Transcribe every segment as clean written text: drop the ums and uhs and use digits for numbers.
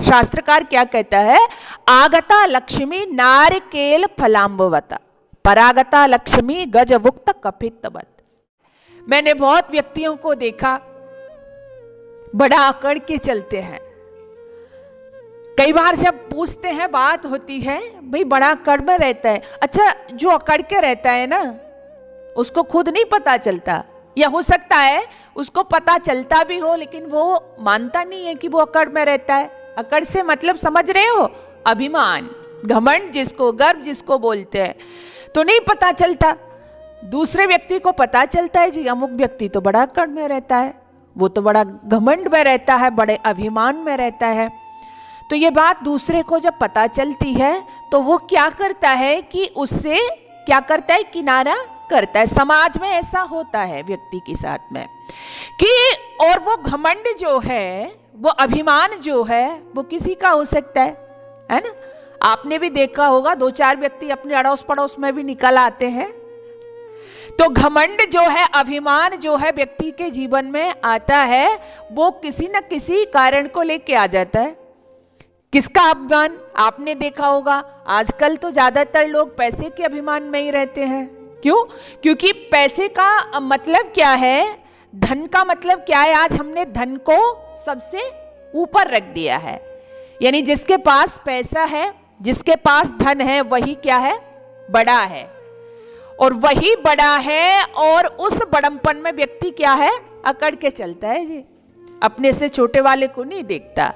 शास्त्रकार क्या कहता है, आगता लक्ष्मी नारिकेल फलांबवता परागता लक्ष्मी गजवुक्त कपित्तवत। मैंने बहुत व्यक्तियों को देखा बड़ा अकड़ के चलते हैं। कई बार जब पूछते हैं, बात होती है, भाई बड़ा अकड़ में रहता है। अच्छा, जो अकड़ के रहता है ना, उसको खुद नहीं पता चलता, या हो सकता है उसको पता चलता भी हो लेकिन वो मानता नहीं है कि वो अकड़ में रहता है। अकड़ से मतलब समझ रहे हो, अभिमान, घमंड, जिसको गर्व जिसको बोलते हैं, तो नहीं पता चलता। दूसरे व्यक्ति को पता चलता है जी अमुक व्यक्ति तो बड़ा अकड़ में रहता है, वो तो बड़ा घमंड में रहता है, बड़े अभिमान में रहता है। तो ये बात दूसरे को जब पता चलती है तो वो क्या करता है कि उससे क्या करता है, किनारा करता है। समाज में ऐसा होता है व्यक्ति के साथ में कि, और वो घमंड जो है, वो अभिमान जो है, वो किसी का हो सकता है ना। आपने भी देखा होगा, दो चार व्यक्ति अपने अड़ोस पड़ोस में भी निकल आते हैं। तो घमंड जो है, अभिमान जो है व्यक्ति के जीवन में आता है, वो किसी न किसी कारण को लेके आ जाता है। किसका अभिमान? आपने देखा होगा आजकल तो ज्यादातर लोग पैसे के अभिमान में ही रहते हैं। क्यों? क्योंकि पैसे का मतलब क्या है, धन का मतलब क्या है। आज हमने धन को सबसे ऊपर रख दिया है, यानी जिसके पास पैसा है, जिसके पास धन है, वही क्या है, बड़ा है, और वही बड़ा है। और उस बड़प्पन में व्यक्ति क्या है, अकड़ के चलता है जी, अपने से छोटे वाले को नहीं देखता।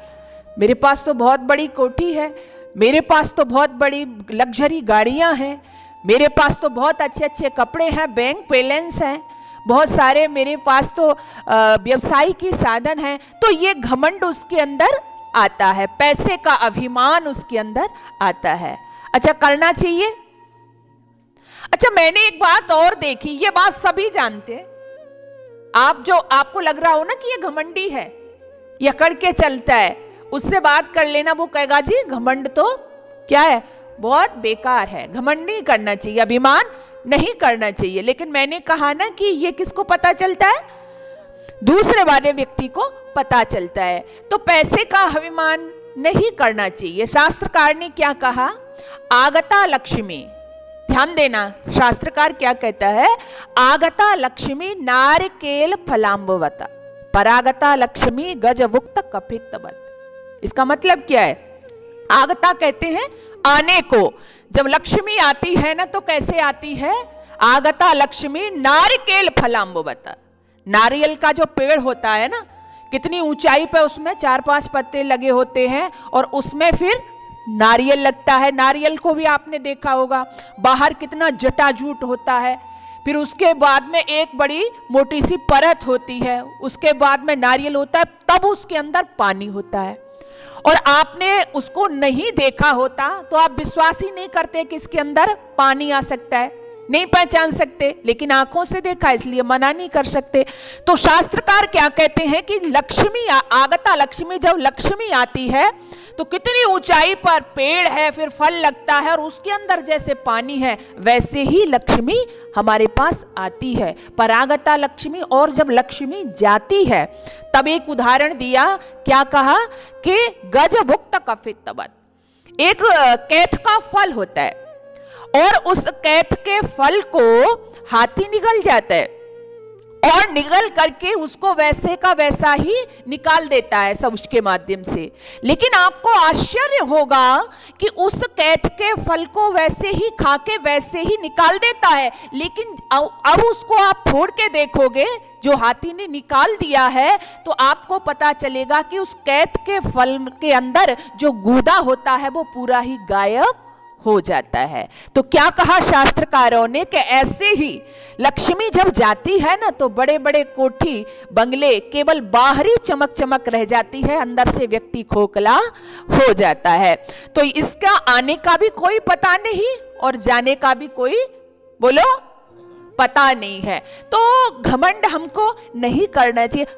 मेरे पास तो बहुत बड़ी कोठी है, मेरे पास तो बहुत बड़ी लग्जरी गाड़ियां हैं, मेरे पास तो बहुत अच्छे अच्छे कपड़े हैं, बैंक बैलेंस हैं, बहुत सारे मेरे पास तो व्यवसाय की साधन हैं। तो ये घमंड उसके अंदर आता है, पैसे का अभिमान उसके अंदर आता है। अच्छा, करना चाहिए। अच्छा, मैंने एक बात और देखी, ये बात सभी जानते हैं। आप जो आपको लग रहा हो ना कि ये घमंडी है, ये अकड़ के चलता है, उससे बात कर लेना, वो कहेगा जी घमंड तो क्या है, बहुत बेकार है, घमंड नहीं करना चाहिए, अभिमान नहीं करना चाहिए। लेकिन मैंने कहा ना कि ये किसको पता चलता है, दूसरे वाले व्यक्ति को पता चलता है। तो पैसे का अभिमान नहीं करना चाहिए। शास्त्रकार ने क्या कहा, आगता लक्ष्मी, ध्यान देना, शास्त्रकार क्या कहता है, आगता लक्ष्मी नारिकेल फलांबवता परागता लक्ष्मी गजवुक्त कपित्तवत। इसका मतलब क्या है, आगता कहते हैं आने को। जब लक्ष्मी आती है ना तो कैसे आती है, आगता लक्ष्मी नारिकेल फलांबवता। नारियल का जो पेड़ होता है ना, कितनी ऊंचाई पे उसमें 4-5 पत्ते लगे होते हैं, और उसमें फिर नारियल लगता है। नारियल को भी आपने देखा होगा, बाहर कितना जटाजूट होता है, फिर उसके बाद में एक बड़ी मोटी सी परत होती है, उसके बाद में नारियल होता है, तब उसके अंदर पानी होता है। और आपने उसको नहीं देखा होता तो आप विश्वास ही नहीं करते कि इसके अंदर पानी आ सकता है, नहीं पहचान सकते, लेकिन आंखों से देखा इसलिए मना नहीं कर सकते। तो शास्त्रकार क्या कहते हैं कि लक्ष्मी, आगता लक्ष्मी, जब लक्ष्मी आती है तो कितनी ऊंचाई पर पेड़ है, फिर फल लगता है, और उसके अंदर जैसे पानी है वैसे ही लक्ष्मी हमारे पास आती है, परागता लक्ष्मी। और जब लक्ष्मी जाती है तब एक उदाहरण दिया, क्या कहा कि गजवुक्त कपित्तवत, एक कैथ का फल होता है, और उस कैथ के फल को हाथी निगल जाता है, और निगल करके उसको वैसे का वैसा ही निकाल देता है सब उसके माध्यम से। लेकिन आपको आश्चर्य होगा कि उस कैथ के फल को वैसे ही खा के वैसे ही निकाल देता है, लेकिन अब उसको आप फोड़ के देखोगे जो हाथी ने निकाल दिया है, तो आपको पता चलेगा कि उस कैथ के फल के अंदर जो गूदा होता है वो पूरा ही गायब हो जाता है। तो क्या कहा शास्त्रकारों ने कि ऐसे ही लक्ष्मी जब जाती है ना तो बड़े बड़े कोठी बंगले केवल बाहरी चमक चमक रह जाती है, अंदर से व्यक्ति खोखला हो जाता है। तो इसका आने का भी कोई पता नहीं और जाने का भी कोई, बोलो, पता नहीं है। तो घमंड हमको नहीं करना चाहिए।